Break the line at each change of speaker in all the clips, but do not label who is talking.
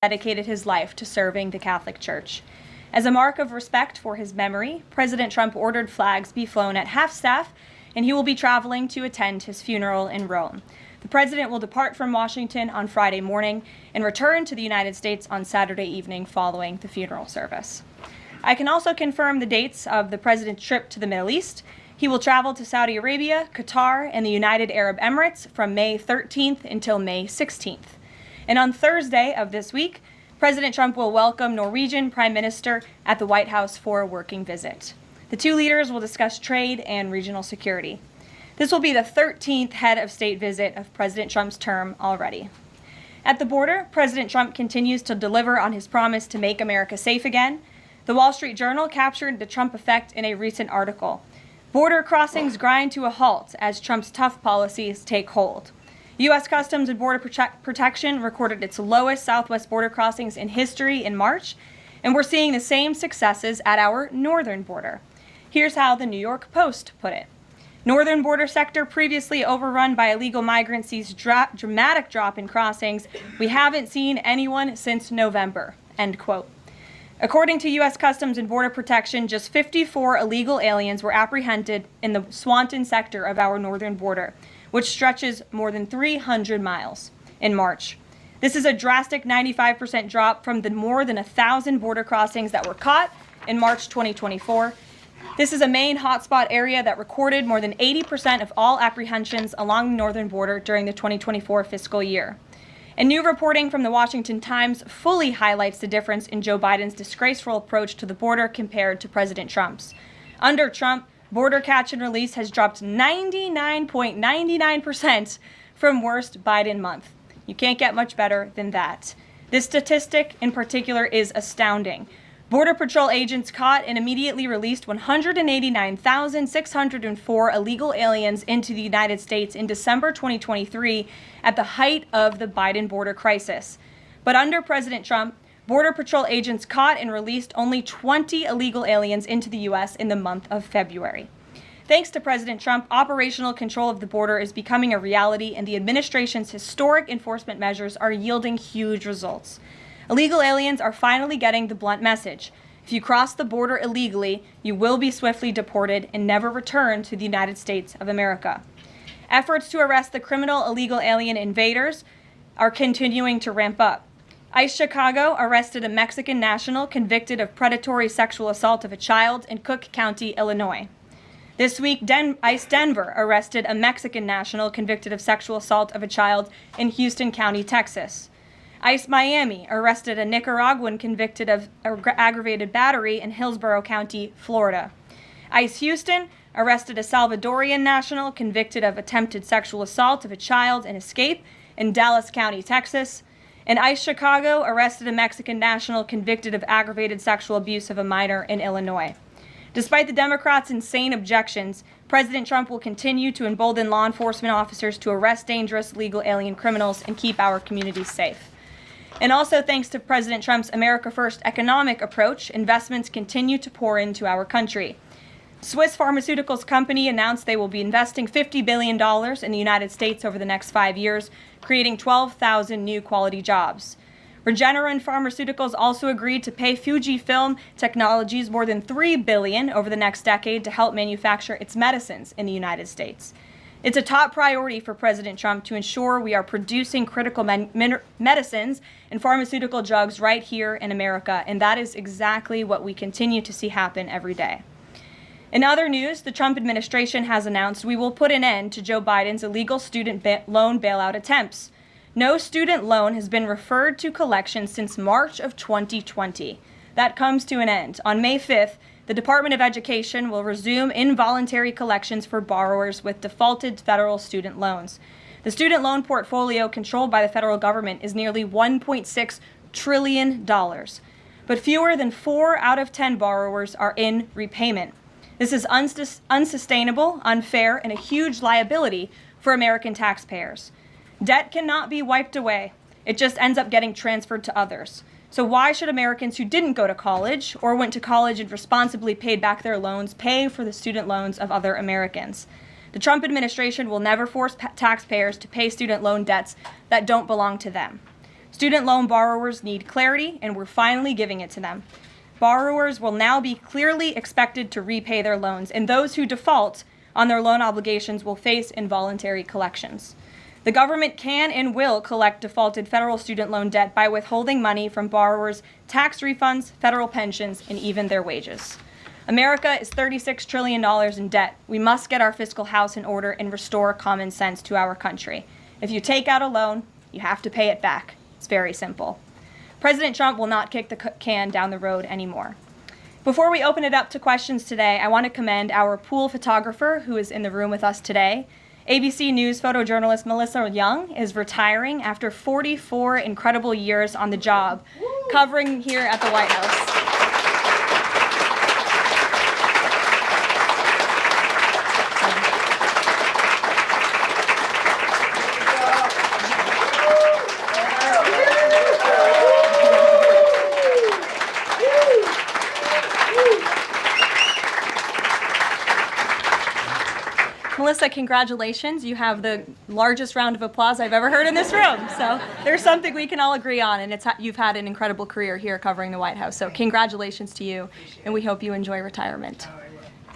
dedicated his life to serving the Catholic Church. As a mark of respect for his memory, President Trump ordered flags be flown at half-staff, and he will be traveling to attend his funeral in Rome. The president will depart from Washington on Friday morning and return to the United States on Saturday evening following the funeral service. I can also confirm the dates of the president's trip to the Middle East. He will travel to Saudi Arabia, Qatar, and the United Arab Emirates from May 13th until May 16th. And on Thursday of this week, President Trump will welcome Norwegian Prime Minister at the White House for a working visit. The two leaders will discuss trade and regional security. This will be the 13th head of state visit of President Trump's term already. At the border, President Trump continues to deliver on his promise to make America safe again. The Wall Street Journal captured the Trump effect in a recent article. Border crossings grind to a halt as Trump's tough policies take hold. U.S. Customs and Border Protection recorded its lowest southwest border crossings in history in March, and we're seeing the same successes at our northern border. Here's how the New York Post put it. Northern border sector previously overrun by illegal migrants sees dramatic drop in crossings. We haven't seen anyone since November, end quote. According to U.S. Customs and Border Protection, just 54 illegal aliens were apprehended in the Swanton sector of our northern border, which stretches more than 300 miles in March. This is a drastic 95% drop from the more than 1,000 border crossings that were caught in March 2024. This is a main hotspot area that recorded more than 80% of all apprehensions along the northern border during the 2024 fiscal year. And new reporting from the Washington Times fully highlights the difference in Joe Biden's disgraceful approach to the border compared to President Trump's. Under Trump, border catch and release has dropped 99.99% from worst Biden month. You can't get much better than that. This statistic in particular is astounding. Border Patrol agents caught and immediately released 189,604 illegal aliens into the United States in December 2023 at the height of the Biden border crisis. But under President Trump, Border Patrol agents caught and released only 20 illegal aliens into the U.S. in the month of February. Thanks to President Trump, operational control of the border is becoming a reality, and the administration's historic enforcement measures are yielding huge results. Illegal aliens are finally getting the blunt message. If you cross the border illegally, you will be swiftly deported and never return to the United States of America. Efforts to arrest the criminal illegal alien invaders are continuing to ramp up. ICE Chicago arrested a Mexican national convicted of predatory sexual assault of a child in Cook County, Illinois. This week, ICE Denver arrested a Mexican national convicted of sexual assault of a child in Houston County, Texas. ICE Miami arrested a Nicaraguan convicted of aggravated battery in Hillsborough County, Florida. ICE Houston arrested a Salvadorian national convicted of attempted sexual assault of a child in Escape in Dallas County, Texas. And ICE Chicago arrested a Mexican national convicted of aggravated sexual abuse of a minor in Illinois. Despite the Democrats' insane objections, President Trump will continue to embolden law enforcement officers to arrest dangerous legal alien criminals and keep our communities safe. And also thanks to President Trump's America First economic approach, investments continue to pour into our country. Swiss pharmaceuticals company announced they will be investing $50 billion in the United States over the next 5 years, creating 12,000 new quality jobs. Regeneron Pharmaceuticals also agreed to pay Fujifilm Technologies more than $3 billion over the next decade to help manufacture its medicines in the United States. It's a top priority for President Trump to ensure we are producing critical medicines and pharmaceutical drugs right here in America, and that is exactly what we continue to see happen every day. In other news, the Trump administration has announced we will put an end to Joe Biden's illegal student loan bailout attempts. No student loan has been referred to collections since March of 2020. That comes to an end. On May 5th, the Department of Education will resume involuntary collections for borrowers with defaulted federal student loans. The student loan portfolio controlled by the federal government is nearly $1.6 trillion, but fewer than 4 out of 10 borrowers are in repayment. This is unsustainable, unfair, and a huge liability for American taxpayers. Debt cannot be wiped away. It just ends up getting transferred to others. So why should Americans who didn't go to college or went to college and responsibly paid back their loans pay for the student loans of other Americans? The Trump administration will never force taxpayers to pay student loan debts that don't belong to them. Student loan borrowers need clarity, and we're finally giving it to them. Borrowers will now be clearly expected to repay their loans, and those who default on their loan obligations will face involuntary collections. The government can and will collect defaulted federal student loan debt by withholding money from borrowers, tax refunds, federal pensions, and even their wages. America is $36 trillion in debt. We must get our fiscal house in order and restore common sense to our country. If you take out a loan, you have to pay it back. It's very simple. President Trump will not kick the can down the road anymore. Before we open it up to questions today, I want to commend our pool photographer who is in the room with us today. ABC News photojournalist Melissa Young is retiring after 44 incredible years on the job, covering here at the White House. Melissa, congratulations. You have the largest round of applause I've ever heard in this room. So there's something we can all agree on, and you've had an incredible career here covering the White House. So congratulations to you, and we hope you enjoy retirement.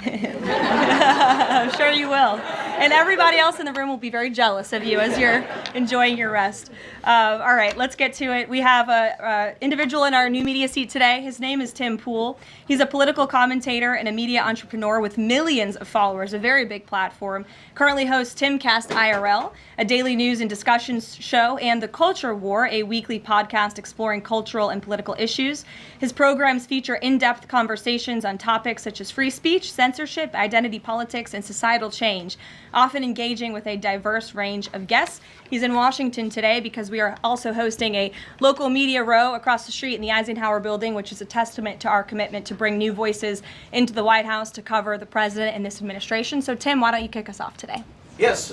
I'm sure you will. And everybody else in the room will be very jealous of you as you're enjoying your rest. All right, let's get to it. We have an individual in our new media seat today. His name is Tim Pool. He's a political commentator and a media entrepreneur with millions of followers, a very big platform. Currently hosts Timcast IRL, a daily news and discussions show, and The Culture War, a weekly podcast exploring cultural and political issues. His programs feature in-depth conversations on topics such as free speech, censorship, identity politics, and societal change, often engaging with a diverse range of guests. He's in Washington today because we are also hosting a local media row across the street in the Eisenhower building, which is a testament to our commitment to bring new voices into the White House to cover the president and this administration. So Tim, why don't you kick us off today?
Yes.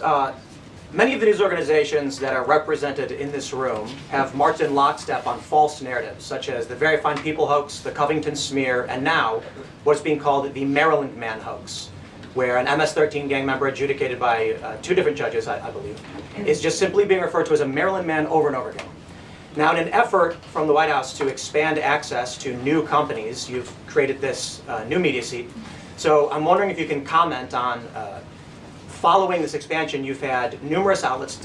Many of the news organizations that are represented in this room have marched in lockstep on false narratives, such as the Very Fine People hoax, the Covington smear, and now what's being called the Maryland Man hoax, where an MS-13 gang member adjudicated by 2 different judges, I believe, is just simply being referred to as a Maryland Man over and over again. Now, in an effort from the White House to expand access to new companies, you've created this new media seat. So I'm wondering if you can comment on following this expansion, you've had numerous outlets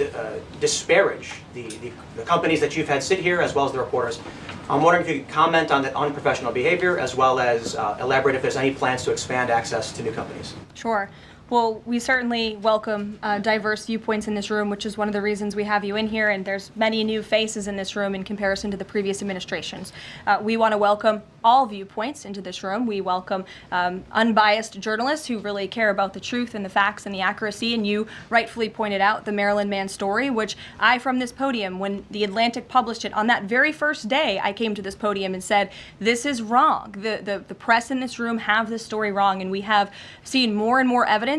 disparage the companies that you've had sit here, as well as the reporters. I'm wondering if you could comment on that unprofessional behavior, as well as elaborate if there's any plans to expand access to new companies.
Sure. Well, we certainly welcome diverse viewpoints in this room, which is one of the reasons we have you in here, and there's many new faces in this room in comparison to the previous administrations. We want to welcome all viewpoints into this room. We welcome unbiased journalists who really care about the truth and the facts and the accuracy, and you rightfully pointed out the Maryland Man story, which I, from this podium, when The Atlantic published it, on that very first day, I came to this podium and said, this is wrong. The press in this room have this story wrong, and we have seen more and more evidence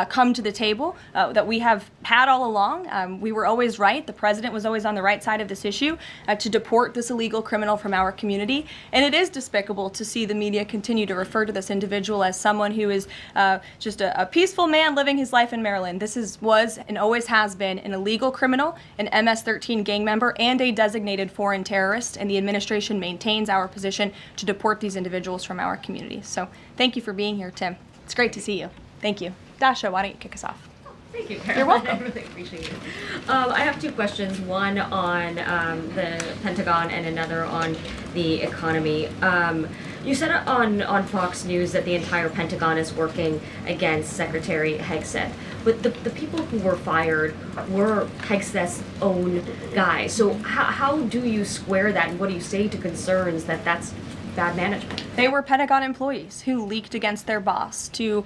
come to the table that we have had all along. We were always right. The president was always on the right side of this issue to deport this illegal criminal from our community. And it is despicable to see the media continue to refer to this individual as someone who is just a peaceful man living his life in Maryland. This was and always has been an illegal criminal, an MS-13 gang member, and a designated foreign terrorist. And the administration maintains our position to deport these individuals from our community. So thank you for being here, Tim. It's great to see you. Thank you. Dasha, why don't you kick us off?
Thank you, Caroline.
You're welcome.
I really appreciate it. I have 2 questions, one on the Pentagon and another on the economy. You said on Fox News that the entire Pentagon is working against Secretary Hegseth, but the people who were fired were Hegseth's own guys. So how do you square that, and what do you say to concerns that that's bad management?
They were Pentagon employees who leaked against their boss to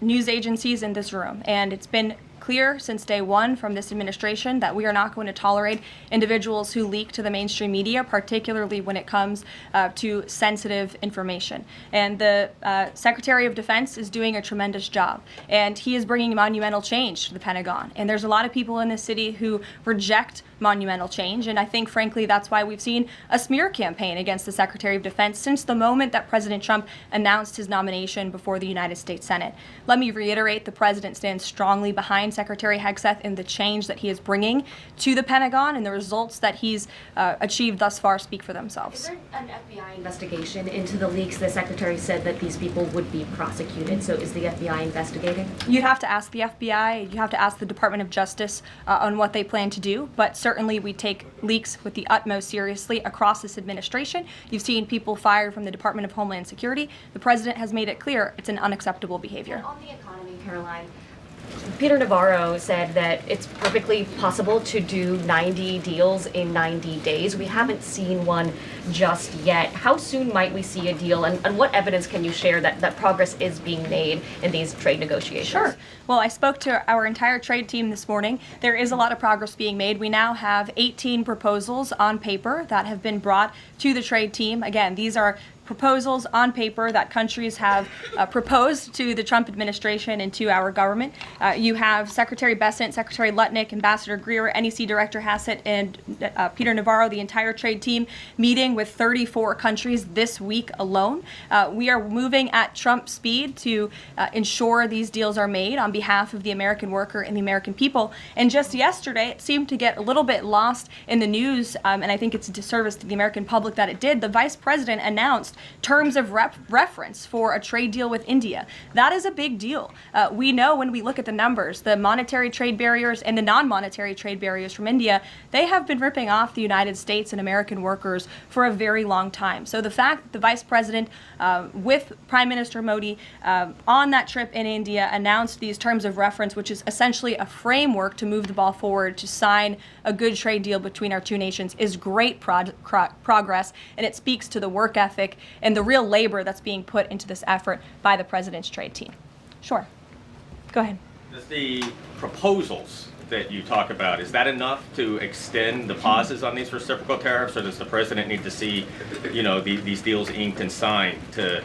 news agencies in this room, and it's been clear since day one from this administration that we are not going to tolerate individuals who leak to the mainstream media, particularly when it comes to sensitive information. And the Secretary of Defense is doing a tremendous job, and he is bringing monumental change to the Pentagon. And there's a lot of people in this city who reject monumental change, and I think, frankly, that's why we've seen a smear campaign against the Secretary of Defense since the moment that President Trump announced his nomination before the United States Senate. Let me reiterate, the President stands strongly behind Secretary Hegseth in the change that he is bringing to the Pentagon, and the results that he's achieved thus far speak for themselves.
Is there an FBI investigation into the leaks? The Secretary said that these people would be prosecuted, so is the FBI investigating?
You'd have to ask the FBI, you have to ask the Department of Justice on what they plan to do, but certainly we take leaks with the utmost seriously across this administration. You've seen people fired from the Department of Homeland Security. The President has made it clear it's an unacceptable behavior.
On the economy, Caroline, Peter Navarro said that it's perfectly possible to do 90 deals in 90 days. We haven't seen one just yet. How soon might we see a deal, and what evidence can you share that progress is being made in these trade negotiations?
Sure. Well, I spoke to our entire trade team this morning. There is a lot of progress being made. We now have 18 proposals on paper that have been brought to the trade team. Again, these are proposals on paper that countries have proposed to the Trump administration and to our government. You have Secretary Bessent, Secretary Lutnick, Ambassador Greer, NEC Director Hassett, and Peter Navarro, the entire trade team, meeting with 34 countries this week alone. We are moving at Trump speed to ensure these deals are made on behalf of the American worker and the American people. And just yesterday, it seemed to get a little bit lost in the news, and I think it's a disservice to the American public that it did. The Vice President announced terms of reference for a trade deal with India. That is a big deal. We know when we look at the numbers, the monetary trade barriers and the non-monetary trade barriers from India, they have been ripping off the United States and American workers for a very long time. So the fact that the Vice President with Prime Minister Modi on that trip in India announced these terms of reference, which is essentially a framework to move the ball forward to sign a good trade deal between our two nations, is great progress, and it speaks to the work ethic and the real labor that's being put into this effort by the President's trade team. Sure. Go ahead.
Does the proposals that you talk about, is that enough to extend the pauses on these reciprocal tariffs, or does the President need to see, these deals inked and signed to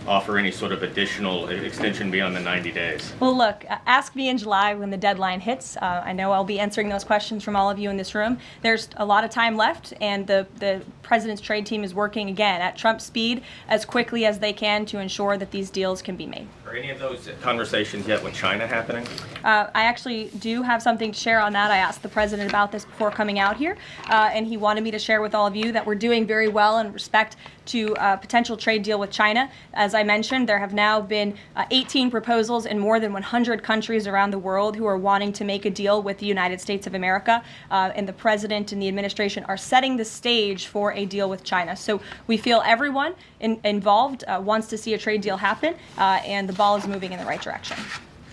offer any sort of additional extension beyond the 90 days?
Well, look, ask me in July when the deadline hits. I know I'll be answering those questions from all of you in this room. There's a lot of time left, and the President's trade team is working, again, at Trump speed as quickly as they can to ensure that these deals can be made.
Are any of those conversations yet with China happening?
I actually do have something to share on that. I asked the President about this before coming out here, and he wanted me to share with all of you that we're doing very well in respect to a potential trade deal with China. As I mentioned, there have now been 18 proposals in more than 100 countries around the world who are wanting to make a deal with the United States of America, and the President and the administration are setting the stage for a deal with China. So we feel everyone involved wants to see a trade deal happen, and the ball is moving in the right direction.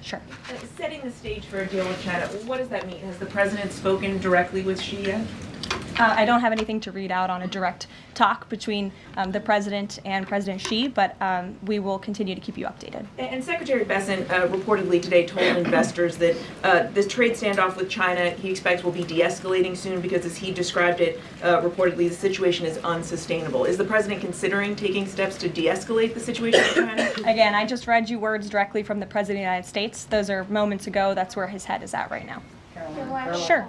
Sure.
Setting the stage for a deal with China, what does that mean? Has the President spoken directly with Xi yet?
I don't have anything to read out on a direct talk between the President and President Xi, but we will continue to keep you updated.
And Secretary Bessent reportedly today told investors that this trade standoff with China he expects will be de-escalating soon because, as he described it, reportedly the situation is unsustainable. Is the President considering taking steps to de-escalate the situation with China?
Again, I just read you words directly from the President of the United States. Those are moments ago. That's where his head is at right now.
Caroline.
Sure.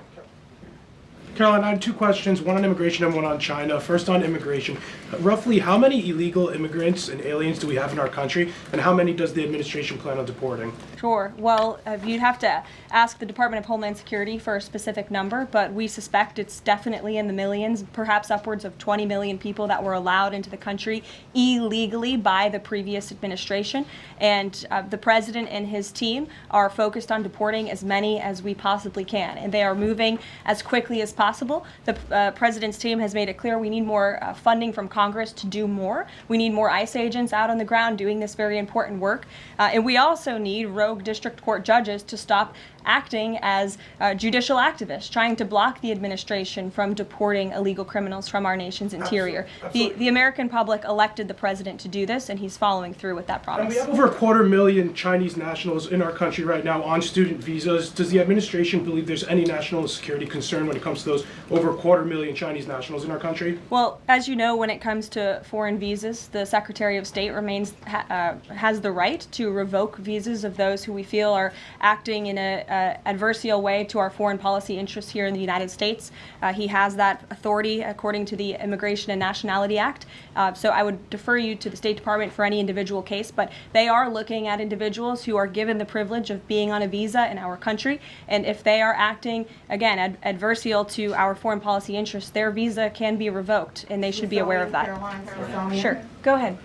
Caroline, I had two questions, one on immigration and one on China. First on immigration. Roughly how many illegal immigrants and aliens do we have in our country, and how many does the administration plan on deporting?
Sure. Well, you'd have to ask the Department of Homeland Security for a specific number, but we suspect it's definitely in the millions, perhaps upwards of 20 million people that were allowed into the country illegally by the previous administration. And the President and his team are focused on deporting as many as we possibly can, and they are moving as quickly as possible possible. The president's team has made it clear we need more funding from Congress to do more. We need more ICE agents out on the ground doing this very important work. And we also need rogue district court judges to stop acting as judicial activists, trying to block the administration from deporting illegal criminals from our nation's interior. The American public elected the president to do this, and he's following through with that promise.
And we have over 250,000 Chinese nationals in our country right now on student visas. Does the administration believe there's any national security concern when it comes to those over 250,000 Chinese nationals in our country?
Well, as you know, when it comes to foreign visas, the Secretary of State has the right to revoke visas of those who we feel are acting in a adversarial way to our foreign policy interests here in the United States. He has that authority according to the Immigration and Nationality Act. So I would defer you to the State Department for any individual case, but they are looking at individuals who are given the privilege of being on a visa in our country, and if they are acting, again, adversarial to our foreign policy interests, their visa can be revoked, and they should be aware of that. Sure, go ahead.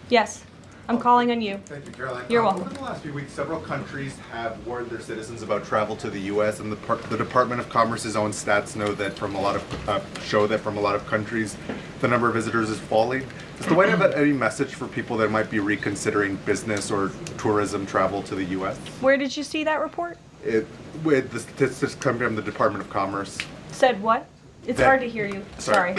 Yes. I'm calling on you.
Thank you, Caroline.
You're welcome.
Over the last few weeks, several countries have warned their citizens about travel to the U.S., and the Department of Commerce's own stats know that from a lot of countries, the number of visitors is falling. Does the White House have any message for people that might be reconsidering business or tourism travel to the U.S.?
Where did you see that report?
With the statistics coming from the Department of Commerce.
Said what? It's hard to hear you. Sorry.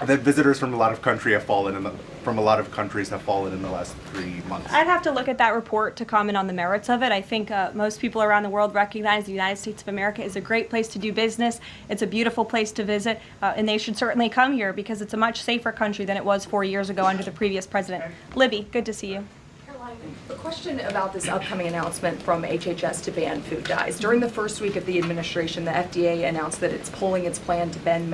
That visitors from a lot of countries have fallen in the last 3 months.
I'd have to look at that report to comment on the merits of it. I think most people around the world recognize the United States of America is a great place to do business. It's a beautiful place to visit, and they should certainly come here because it's a much safer country than it was 4 years ago under the previous president. Libby, good to see you.
A question about this upcoming announcement from HHS to ban food dyes. During the first week of the administration, the FDA announced that it's pulling its plan to ban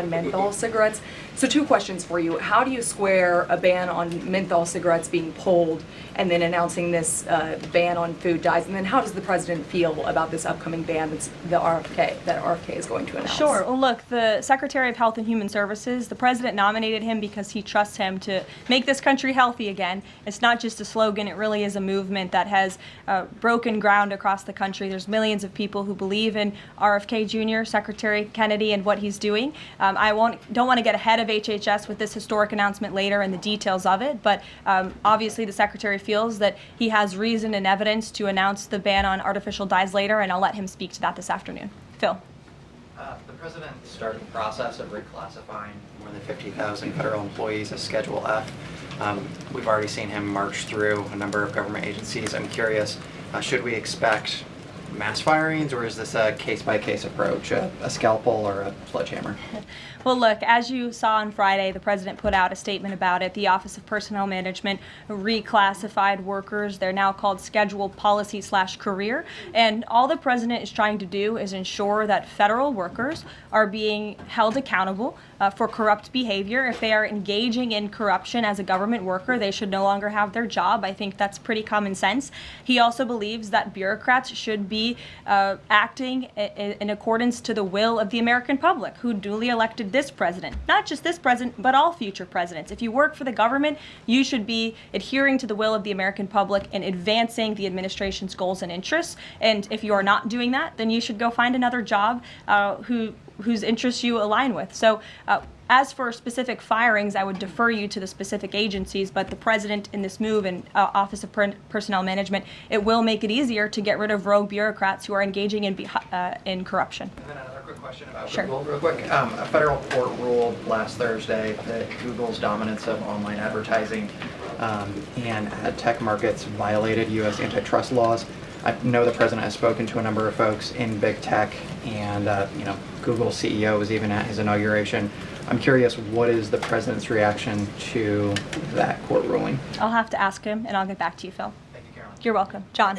menthol cigarettes. So 2 questions for you. How do you square a ban on menthol cigarettes being pulled and then announcing this ban on food dyes? And then how does the president feel about this upcoming ban that RFK is going to announce?
Sure. Well, look, the Secretary of Health and Human Services, the president nominated him because he trusts him to make this country healthy again. It's not just a slogan. It really is a movement that has broken ground across the country. There's millions of people who believe in RFK Jr., Secretary Kennedy, and what he's doing. I don't want to get ahead of HHS with this historic announcement later and the details of it, but obviously the Secretary feels that he has reason and evidence to announce the ban on artificial dyes later, and I'll let him speak to that this afternoon. Phil.
The president started the process of reclassifying more than 50,000 federal employees as Schedule F. We've already seen him march through a number of government agencies. I'm curious, should we expect mass firings, or is this a case-by-case approach, a scalpel or a sledgehammer?
Well, look, as you saw on Friday, the president put out a statement about it. The Office of Personnel Management reclassified workers. They're now called scheduled policy/career. And all the president is trying to do is ensure that federal workers are being held accountable for corrupt behavior. If they are engaging in corruption as a government worker, they should no longer have their job. I think that's pretty common sense. He also believes that bureaucrats should be acting in accordance to the will of the American public, who duly elected this president. Not just this president, but all future presidents. If you work for the government, you should be adhering to the will of the American public and advancing the administration's goals and interests. And if you are not doing that, then you should go find another job whose interests you align with. So as for specific firings, I would defer you to the specific agencies, but the president in this move and Office of Personnel Management, it will make it easier to get rid of rogue bureaucrats who are engaging in corruption.
And then another quick question about
Sure.
Google, real quick. A federal court ruled last Thursday that Google's dominance of online advertising and ad tech markets violated U.S. antitrust laws. I know the president has spoken to a number of folks in big tech, and Google's CEO was even at his inauguration. I'm curious, what is the president's reaction to that court ruling?
I'll have to ask him, and I'll get back to you, Phil.
Thank you, Caroline.
You're welcome. John.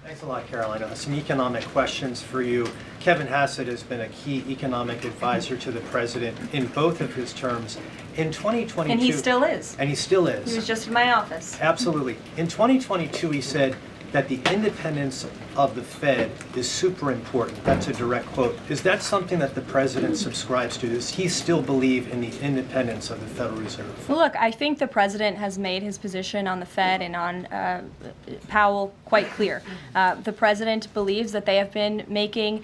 Thanks a lot, Caroline. Some economic questions for you. Kevin Hassett has been a key economic advisor to the president in both of his terms. In 2022...
And he still is.
And he still is.
He was just in my office.
Absolutely. In 2022, he said that the independence of the Fed is super important. That's a direct quote. Is that something that the president subscribes to? Does he still believe in the independence of the Federal Reserve?
Well, look, I think the president has made his position on the Fed and on Powell quite clear. The president believes that they have been making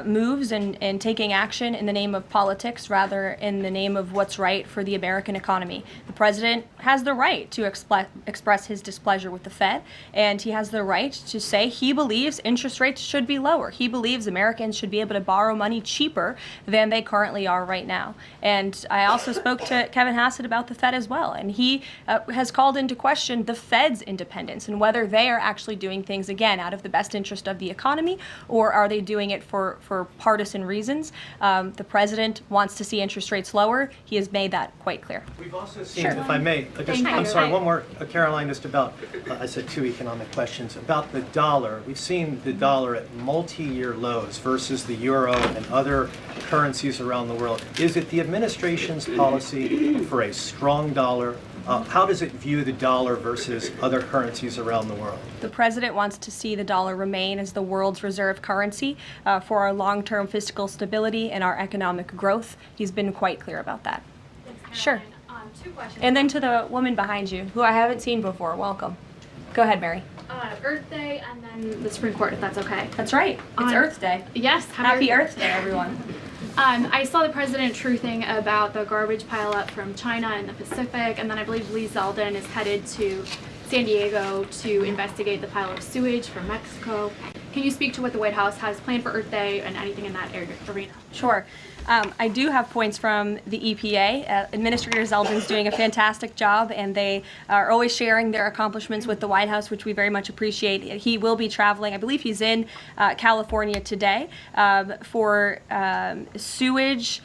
moves and taking action in the name of politics rather in the name of what's right for the American economy. The president has the right to express his displeasure with the Fed, and he has the right to say he believes interest rates should be lower. He believes Americans should be able to borrow money cheaper than they currently are right now. And I also spoke to Kevin Hassett about the Fed as well, and he has called into question the Fed's independence and whether they are actually doing things, again, out of the best interest of the economy, or are they doing it for partisan reasons. The president wants to see interest rates lower. He has made that quite clear.
We've also seen, if I may, I'm sorry, one more, Caroline, just about, I said 2 economic questions, about the dollar. We've seen the dollar at multi-year lows versus the euro and other currencies around the world. Is it the administration's policy for a strong dollar? How does it view the dollar versus other currencies around the world?
The president wants to see the dollar remain as the world's reserve currency for our long-term fiscal stability and our economic growth. He's been quite clear about that. Sure.
2 questions.
And then to the woman behind you, who I haven't seen before, welcome. Go ahead, Mary.
Earth Day and then the Supreme Court, if that's okay.
That's right. It's Earth Day.
Yes.
Happy Earth Day, everyone.
I saw the president truthing about the garbage pileup from China in the Pacific, and then I believe Lee Zeldin is headed to San Diego to investigate the pile of sewage from Mexico. Can you speak to what the White House has planned for Earth Day and anything in that arena?
Sure. I do have points from the EPA. Administrator Zeldin's doing a fantastic job, and they are always sharing their accomplishments with the White House, which we very much appreciate. He will be traveling. I believe he's in California today for sewage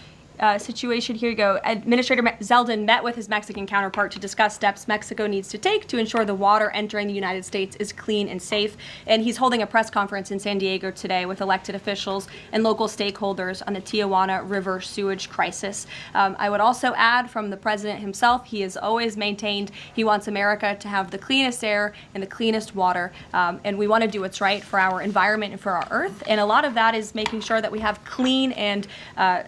situation. Here you go. Administrator Zeldin met with his Mexican counterpart to discuss steps Mexico needs to take to ensure the water entering the United States is clean and safe. And he's holding a press conference in San Diego today with elected officials and local stakeholders on the Tijuana River sewage crisis. I would also add from the president himself, he has always maintained he wants America to have the cleanest air and the cleanest water. And we want to do what's right for our environment and for our earth. And a lot of that is making sure that we have clean and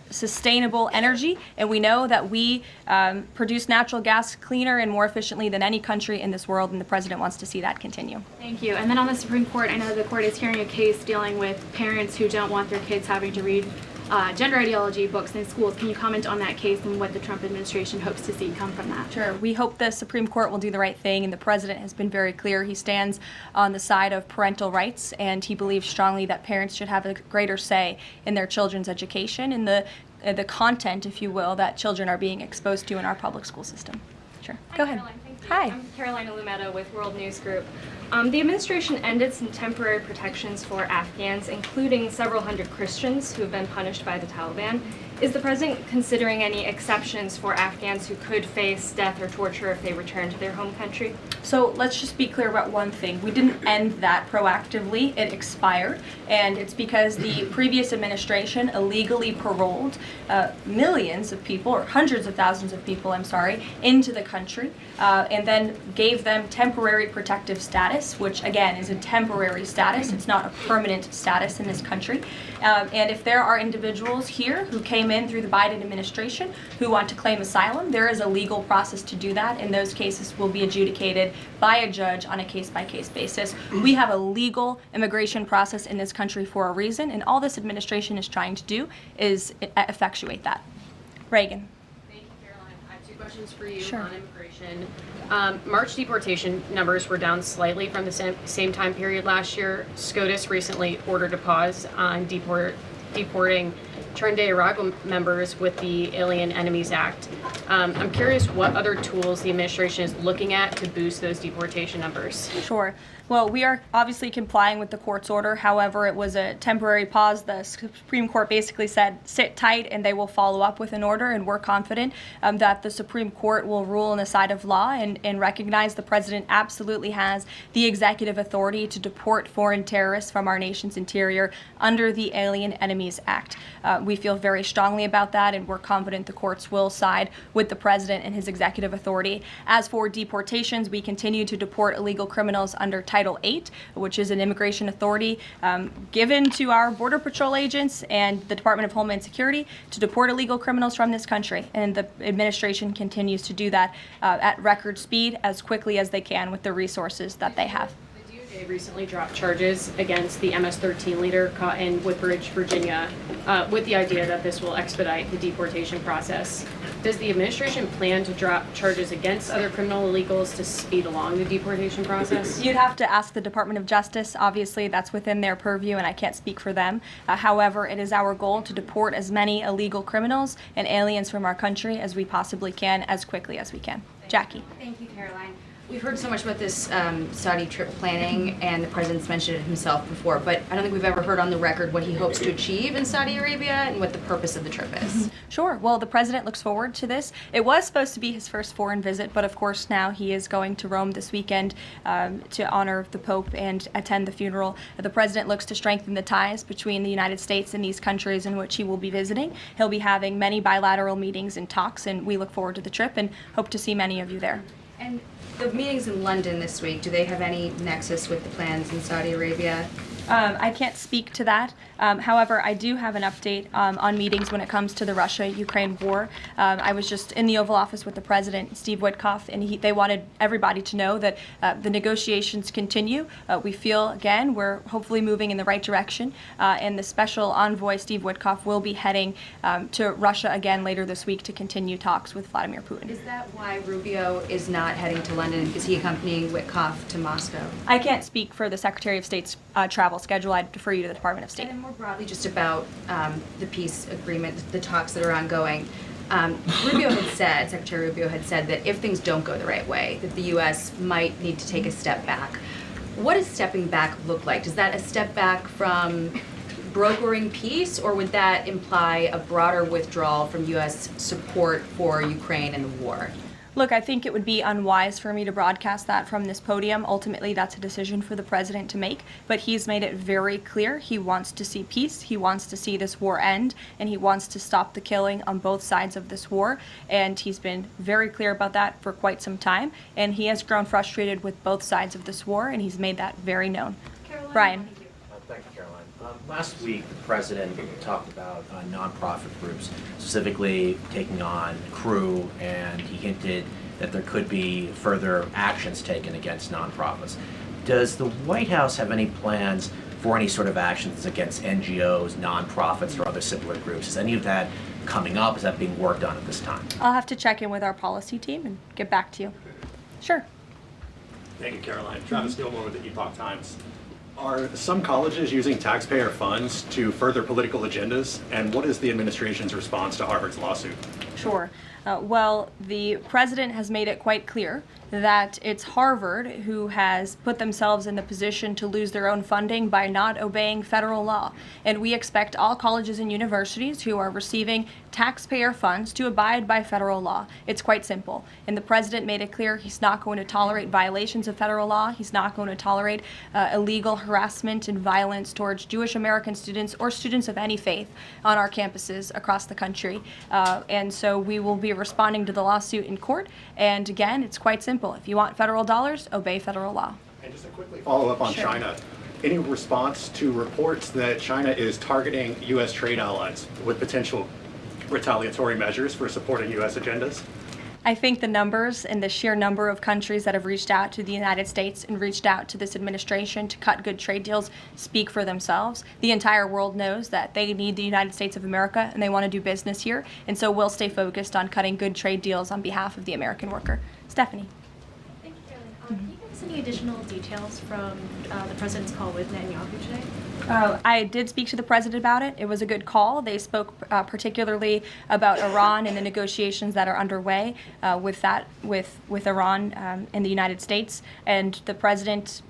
sustainable energy, and we know that we produce natural gas cleaner and more efficiently than any country in this world, and the president wants to see that continue.
Thank you. And then on the Supreme Court, I know the court is hearing a case dealing with parents who don't want their kids having to read gender ideology books in schools. Can you comment on that case and what the Trump administration hopes to see come from that?
Sure. We hope the Supreme Court will do the right thing, and the president has been very clear. He stands on the side of parental rights, and he believes strongly that parents should have a greater say in their children's education and the content, if you will, that children are being exposed to in our public school system. Sure. Go ahead.
Caroline, thank you.
Hi.
I'm Caroline Leavitt with World News Group. The administration ended some temporary protections for Afghans, including several hundred Christians who have been punished by the Taliban. Is the president considering any exceptions for Afghans who could face death or torture if they return to their home country?
So let's just be clear about one thing. We didn't end that proactively. It expired, and it's because the previous administration illegally paroled millions of people, or hundreds of thousands of people, into the country, and then gave them temporary protective status, which again is a temporary status. It's not a permanent status in this country. And if there are individuals here who came in through the Biden administration who want to claim asylum, there is a legal process to do that, and those cases will be adjudicated by a judge on a case-by-case basis. We have a legal immigration process in this country for a reason, and all this administration is trying to do is effectuate that. Reagan.
Thank you, Caroline. I have 2 questions for you
Sure.
on immigration. March deportation numbers were down slightly from the same time period last year. SCOTUS recently ordered a pause on deporting Trinidad Tobago members with the Alien Enemies Act. I'm curious what other tools the administration is looking at to boost those deportation numbers.
Sure. Well, we are obviously complying with the court's order. However, it was a temporary pause. The Supreme Court basically said, sit tight, and they will follow up with an order, and we're confident that the Supreme Court will rule on the side of law and recognize the president absolutely has the executive authority to deport foreign terrorists from our nation's interior under the Alien Enemies Act. We feel very strongly about that, and we're confident the courts will side with the president and his executive authority. As for deportations, we continue to deport illegal criminals under Title Title VIII, which is an immigration authority given to our Border Patrol agents and the Department of Homeland Security to deport illegal criminals from this country. And the administration continues to do that at record speed as quickly as they can with the resources that they have.
They recently dropped charges against the MS-13 leader caught in Woodbridge, Virginia, with the idea that this will expedite the deportation process. Does the administration plan to drop charges against other criminal illegals to speed along the deportation process?
You'd have to ask the Department of Justice. Obviously, that's within their purview, and I can't speak for them. However, it is our goal to deport as many illegal criminals and aliens from our country as we possibly can, as quickly as we can. Jackie.
Thank you, Caroline. We've heard so much about this Saudi trip planning, and the president's mentioned it himself before, but I don't think we've ever heard on the record what he hopes to achieve in Saudi Arabia and what the purpose of the trip is.
Sure. Well, the president looks forward to this. It was supposed to be his first foreign visit, but of course now he is going to Rome this weekend to honor the Pope and attend the funeral. The president looks to strengthen the ties between the United States and these countries in which he will be visiting. He'll be having many bilateral meetings and talks, and we look forward to the trip and hope to see many of you there.
And the meetings in London this week, do they have any nexus with the plans in Saudi Arabia?
I can't speak to that. However, I do have an update on meetings when it comes to the Russia-Ukraine war. I was just in the Oval Office with the President, Steve Witkoff, and they wanted everybody to know that the negotiations continue. We feel, again, we're hopefully moving in the right direction, and the special envoy, Steve Witkoff, will be heading to Russia again later this week to continue talks with Vladimir Putin.
Is that why Rubio is not heading to London? Is he accompanying Witkoff to Moscow?
I can't speak for the Secretary of State's travel schedule. I'd defer you to the Department of State.
And then more broadly, just about the peace agreement, the talks that are ongoing. Secretary Rubio had said that if things don't go the right way, that the U.S. might need to take a step back. What does stepping back look like? Is that a step back from brokering peace, or would that imply a broader withdrawal from U.S. support for Ukraine and the war?
Look, I think it would be unwise for me to broadcast that from this podium. Ultimately, that's a decision for the president to make, but he's made it very clear he wants to see peace, he wants to see this war end, and he wants to stop the killing on both sides of this war, and he's been very clear about that for quite some time, and he has grown frustrated with both sides of this war, and he's made that very known.
Caroline,
Brian.
Thank you, Caroline. Last week, the president talked about nonprofit groups, specifically taking on crew, and he hinted that there could be further actions taken against nonprofits. Does the White House have any plans for any sort of actions against NGOs, nonprofits, or other similar groups? Is any of that coming up? Is that being worked on at this time?
I'll have to check in with our policy team and get back to you. Sure.
Thank you, Caroline. Travis Gilmore with the Epoch Times. Are some colleges using taxpayer funds to further political agendas? And what is the administration's response to Harvard's lawsuit?
Sure. Well, the president has made it quite clear that it's Harvard who has put themselves in the position to lose their own funding by not obeying federal law. And we expect all colleges and universities who are receiving taxpayer funds to abide by federal law. It's quite simple. And the president made it clear he's not going to tolerate violations of federal law. He's not going to tolerate illegal harassment and violence towards Jewish American students or students of any faith on our campuses across the country. And so we will be responding to the lawsuit in court. And again, it's quite simple. If you want federal dollars, obey federal law.
And just a quickly follow up on China. Any response to reports that China is targeting U.S. trade allies with potential retaliatory measures for supporting U.S. agendas?
I think the numbers and the sheer number of countries that have reached out to the United States and reached out to this administration to cut good trade deals speak for themselves. The entire world knows that they need the United States of America and they want to do business here, and so we'll stay focused on cutting good trade deals on behalf of the American worker. Stephanie.
Thank you, Caroline. Can you give us any additional details from the president's call with Netanyahu today?
I did speak to the president about it. It was a good call. They spoke particularly about Iran and the negotiations that are underway with Iran and the United States. And the president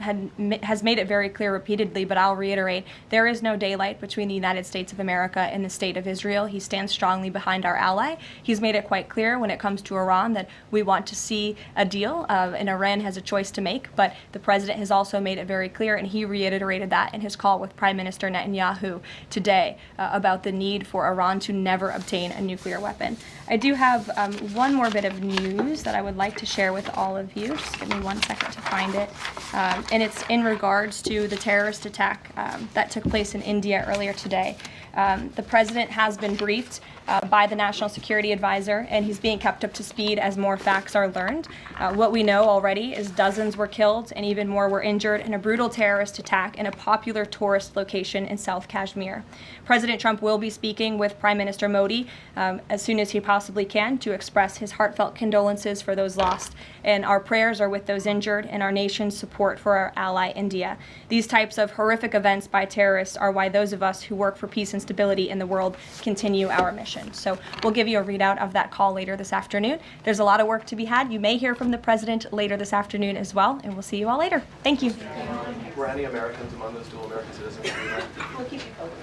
has made it very clear repeatedly, but I'll reiterate, there is no daylight between the United States of America and the state of Israel. He stands strongly behind our ally. He's made it quite clear when it comes to Iran that we want to see a deal, and Iran has a choice to make. But the president has also made it very clear, and he reiterated that in his call with Prime Prime Minister Netanyahu today about the need for Iran to never obtain a nuclear weapon. I do have one more bit of news that I would like to share with all of you. Just give me 1 second to find it. And it's in regards to the terrorist attack that took place in India earlier today. The president has been briefed by the National Security Advisor, and he's being kept up to speed as more facts are learned. What we know already is dozens were killed and even more were injured in a brutal terrorist attack in a popular tourist location in South Kashmir. President Trump will be speaking with Prime Minister Modi as soon as he possibly can to express his heartfelt condolences for those lost, and our prayers are with those injured and our nation's support for our ally India. These types of horrific events by terrorists are why those of us who work for peace and stability in the world continue our mission. So we'll give you a readout of that call later this afternoon. There's a lot of work to be had. You may hear from the president later this afternoon as well, and we'll see you all later. Thank you.
Were any Americans among those dual American citizens?
We'll keep you posted.